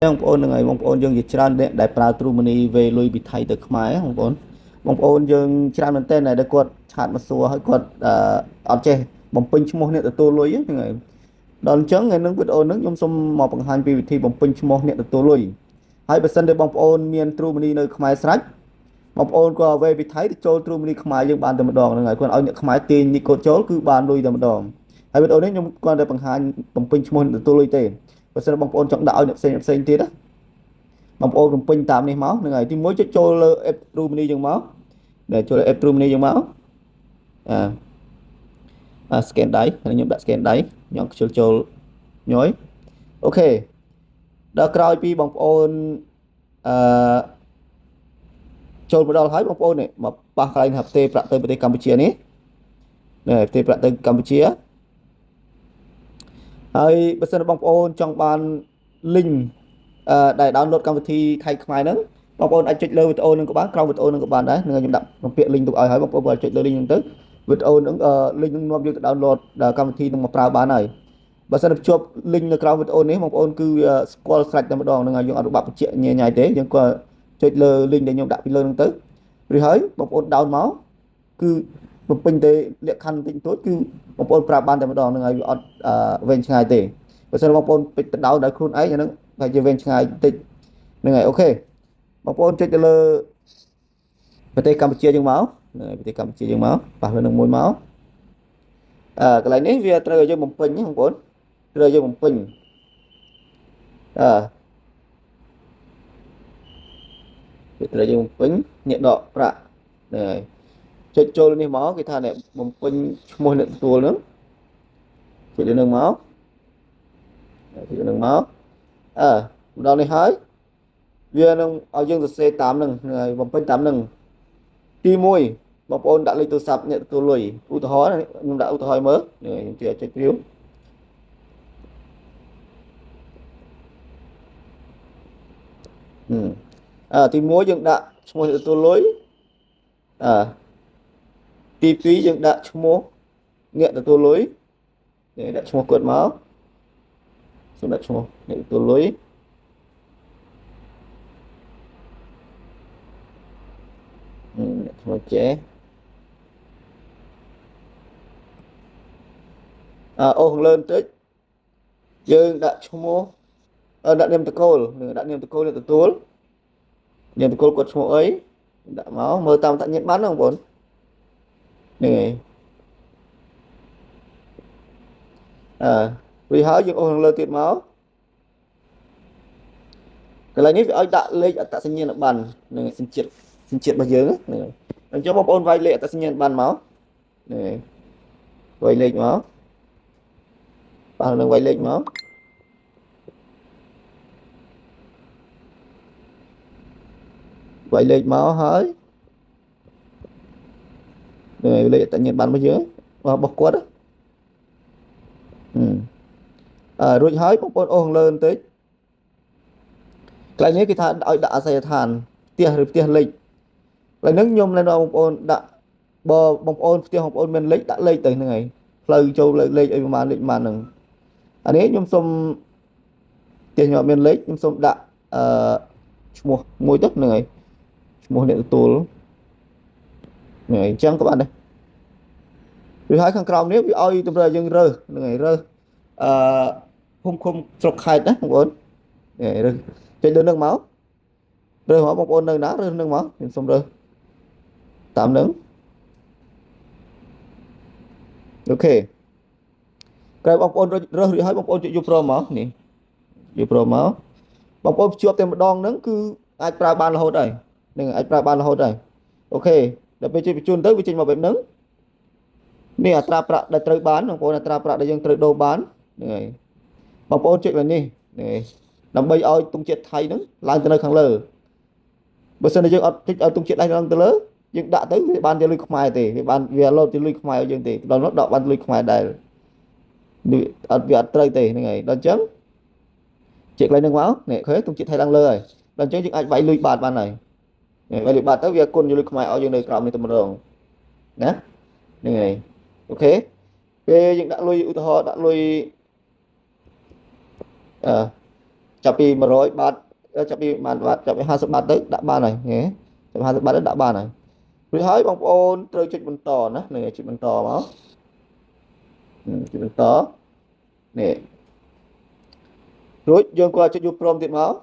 បងប្អូននឹងហើយបងប្អូនយើងជាច្រើនដែលប្រើ True Money វេលុយពីថៃទៅខ្មែរបងប្អូនយើងច្រើនមែនទែនដែលគាត់ឆាតមកសួរហើយគាត់អត់ចេះបំពេញឈ្មោះអ្នកទទួលលុយហ្នឹងហើយដល់អញ្ចឹងថ្ងៃនេះវីដេអូហ្នឹងខ្ញុំសូមមកបង្ហាញពីវិធីបំពេញឈ្មោះអ្នកទទួលលុយហើយបើសិនជាបងប្អូនមាន True Money នៅខ្មែរស្រេចបងប្អូនក៏វេពីថៃទៅចូល True Money ខ្មែរយើងបានតែម្ដងហ្នឹងហើយគាត់ឲ្យអ្នកខ្មែរទាញនេះកូដចូលគឺបានលុយតែម្ដងហើយវីដេអូនេះខ្ញុំគាត់តែបង្ហាញបំពេញឈ្មោះអ្នកទទួលលុយទេបើសិនបងប្អូនចង់ដាក់ឲ្យអ្នកផ្សេងទៀតណាបងប្អូនបំពេញតាមនេះមកហ្នឹងហើយទីមួយចុចចូលលើ app True Money យើងមកដែលចូល app True Money យើងមកscan ដៃខ្ញុំដាក់ scan ដៃខ្ញុំខ្ជិលចូលញយអូខេដល់ក្រោយពីបងប្អូនអឺចូលមកដល់ហើយបងប្អូននេះមកប៉ះកន្លែងថាផ្ទេរប្រាក់ទៅប្រទេសកម្ពុជានេះផ្ទេរប្រាក់ទៅកម្ពុជាហើយបើសិនបងប្អូនចង់បាន link ដែល download កម្មវិធីថៃខ្មែរហ្នឹងបងប្អូនអាចចុចលើវីដេអូហ្នឹងក៏បានក្រោមវីដេអូហ្នឹងក៏បានដែរនឹងខ្ញុំដាក់ពាក្យ link ទុកឲ្យហើយបងប្អូនអាចចុចលើ link ហ្នឹងទៅវីដេអូហ្នឹងlink ហ្នឹងនាំយកទៅ download កម្មវិធីហ្នឹងមកប្រើបានហើយបើសិនភ្ជាប់ link នៅក្រោមវីដេអូនេះបងប្អូនគឺស្គាល់ស្រេចតែម្ដងហ្នឹងហើយយើងអត់បាក់បញ្ជាក់ញ៉ៃទេយើងក៏ចុចលើ link ដែលខ្ញុំដាក់ពីលើហ្នឹងទៅឬហើយបងប្អូន down មកគឺបំពេញទៅលក្ខខណ្ឌតិចតួចគឺបងប្អូនប្រាប់បានតែម្ដងហ្នឹងហើយវាអត់វែងឆ្ងាយទេបើសិនបងប្អូនពេចទៅ down ដោយខ្លួនឯងអាហ្នឹងតែជាវែងឆ្ងាយតិចហ្នឹងហើយអូខេបងប្អូនចុចទៅលើប្រទេសកម្ពុជាយើងមកប្រទេសកម្ពុជាយើងមកប៉ះលើនឹងមួយមកកន្លែងនេះវាត្រូវឲ្យយើងបំពេញណាបងប្អូនត្រូវឲ្យយើងបំពេញវាត្រូវយើងបំពេញអ្នកដកប្រាក់ហ្នឹងហើយចុចចូលនេះមកគេថាអ្នកបំពេញឈ្មោះអ្នកទទួលហ្នឹងចុចលើនឹងមកចុចលើនឹងមកដល់នេះហើយវានឹងឲ្យយើងសរសេរតាមនឹងហើយបំពេញតាមនឹងទី1បងប្អូនដាក់លេខទូរស័ព្ទអ្នកទទួលលុយឧទាហរណ៍ខ្ញុំដាក់ឧទាហរណ៍មើលខ្ញុំជួយចុចព្រាវទី1យើងដាក់ឈ្មោះអ្នកទទួលលុយទី2យើងដាក់ឈ្មោះអ្នកទទួលលុយដាក់ឈ្មោះគាត់មកសូមដាក់ឈ្មោះអ្នកទទួលលុយឈ្មោះចេអូខាងលើបន្តិចយើងដាក់ឈ្មោះដាក់នាមតកូលដាក់នាមតកូលអ្នកទទួលនាមតកូលគាត់ឈ្មោះអីដាក់មកមើលតាមតញ្ញាណប័ណ្ណហ្នឹងបងប្អូននេះហើយហើយយើងអូសខាងលើទៀតមកកន្លែងនេះវាឲ្យដាក់លេខអត្តសញ្ញាណប័ណ្ណនឹងសញ្ជាតិរបស់យើងហ្នឹងអញ្ចឹងបងប្អូនវាយលេខអត្តសញ្ញាណប័ណ្ណមកនេះវាយលេខមកប៉ះនឹងវាយលេខមកវាយលេខមកហើយនេះលេខអត្តសញ្ញាណប័ណ្ណរបស់យើងរបស់គាត់រួចហើយបងប្អូនអូសខាងលើបន្តិចកន្លែងនេះគេថាឲ្យដាក់អាសយដ្ឋានផ្ទះឬផ្ទះលេខកន្លែងហ្នឹងខ្ញុំណែនាំបងប្អូនដាក់បងប្អូនផ្ទះបងប្អូនមានលេខដាក់លេខទៅហ្នឹងហើយផ្លូវចូលលេខឲ្យប្រហែលលេខប្រហែលហ្នឹងអានេះខ្ញុំសុំផ្ទះខ្ញុំអត់មានលេខខ្ញុំសុំដាក់ឈ្មោះមួយទៅហ្នឹងហើយឈ្មោះអ្នកទទួលហ្នឹងហើយអញ្ចឹងក៏បានដែរឬហើយខាងក្រោមនេះវាឲ្យតម្រូវយើងរើសហ្នឹងហើយរើសភូមិឃុំស្រុកខេត្តណាបងប្អូនរើសចុចលើនឹងមករើសមកបងប្អូននៅណារើសនឹងមកខ្ញុំសុំរើសតាមនឹងអូខេក្រោយបងប្អូនរើសរួចហើយបងប្អូនចុចយកព្រមមកនេះយកព្រមមកបងប្អូនភ្ជាប់តែម្ដងហ្នឹងគឺអាចប្រើបានរហូតហើយនឹងអាចប្រើបានរហូតហើយអូខេដល់ពេលចុចបញ្ជូនទៅវាចេញមកបែបហ្នឹងនេះអត្រាប្រាក់ដែលត្រូវបានបងប្អូនអត្រាប្រាក់ដែលយើងត្រូវដូរបានហ្នឹងហើយបងប្អូនចុចលើនេះដើម្បីឲ្យទង់ជាតិថៃហ្នឹងឡើងទៅនៅខាងលើបើសិនជាយើងអត់ចុចឲ្យទង់ជាតិថៃឡើងទៅលើយើងដាក់ទៅវាបានជាលុយខ្មែរទេវាលោតជាលុយខ្មែរឲ្យយើងទេដល់នោះដកបានលុយខ្មែរដែរវាអត់ត្រូវទេហ្នឹងហើយដល់អញ្ចឹងជាកន្លែងហ្នឹងមកនេះឃើញទង់ជាតិថៃឡើងលើហើយដល់អញ្ចឹងយើងអាចវាយលុយបាតបានហើយវាយលុយបាតទៅវាគុណលុយខ្មែរឲ្យយើងនៅក្រោមនេះតែម្ដងណាហ្នឹងហើយអូខេពេលយើងដាក់លុយឧទាហរណ៍ដាក់លុយ ចាប់ពី100បាតចាប់ពី10000បាតចាប់ពី50បាតទៅដាក់បានហើយហ៎ចាប់ពី50បាតទៅដាក់បានហើយរួចហើយបងប្អូនត្រូវចុចបន្តណានឹងចុចបន្តមកចុចបន្តនេះរួចយើងក៏ចុចយូរព្រមទៀតមក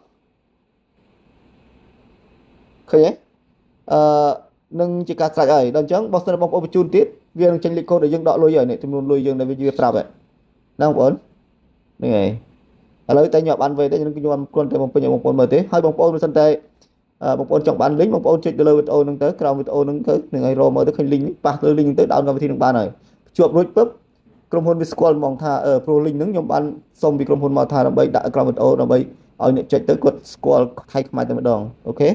ឃើញទេនឹងជាការស្រេចហើយដល់អញ្ចឹងបើសិនបងប្អូនបញ្ជូនទៀតវានឹងចេញលេខកូដដែលយើងដកលុយហើយនេះចំនួនលុយយើងដែលវាប្រាប់ហ្នឹងបងប្អូននេះហើយឥឡូវតែខ្ញុំបានវិញទេខ្ញុំគ្រាន់តែបំពេញឲ្យបងប្អូនមើលទេហើយបងប្អូនបើសិនតែបងប្អូនចង់បាន link បងប្អូនចុចទៅលើវីដេអូហ្នឹងទៅក្រោមវីដេអូហ្នឹងទៅនឹងឲ្យរកមើលទៅឃើញ link ប៉ះលើ link ទៅដោនកម្មវិធីនឹងបានហើយភ្ជាប់រួចពឹបក្រុមហ៊ុនវាស្គាល់ហ្មងថាpro link ហ្នឹងខ្ញុំបានសុំពីក្រុមហ៊ុនមកថាដើម្បីដាក់ក្រោមវីដេអូដើម្បីឲ្យអ្នកចុចទៅគាត់ស្គាល់ថៃខ្មែរតែម្ដងអូខេ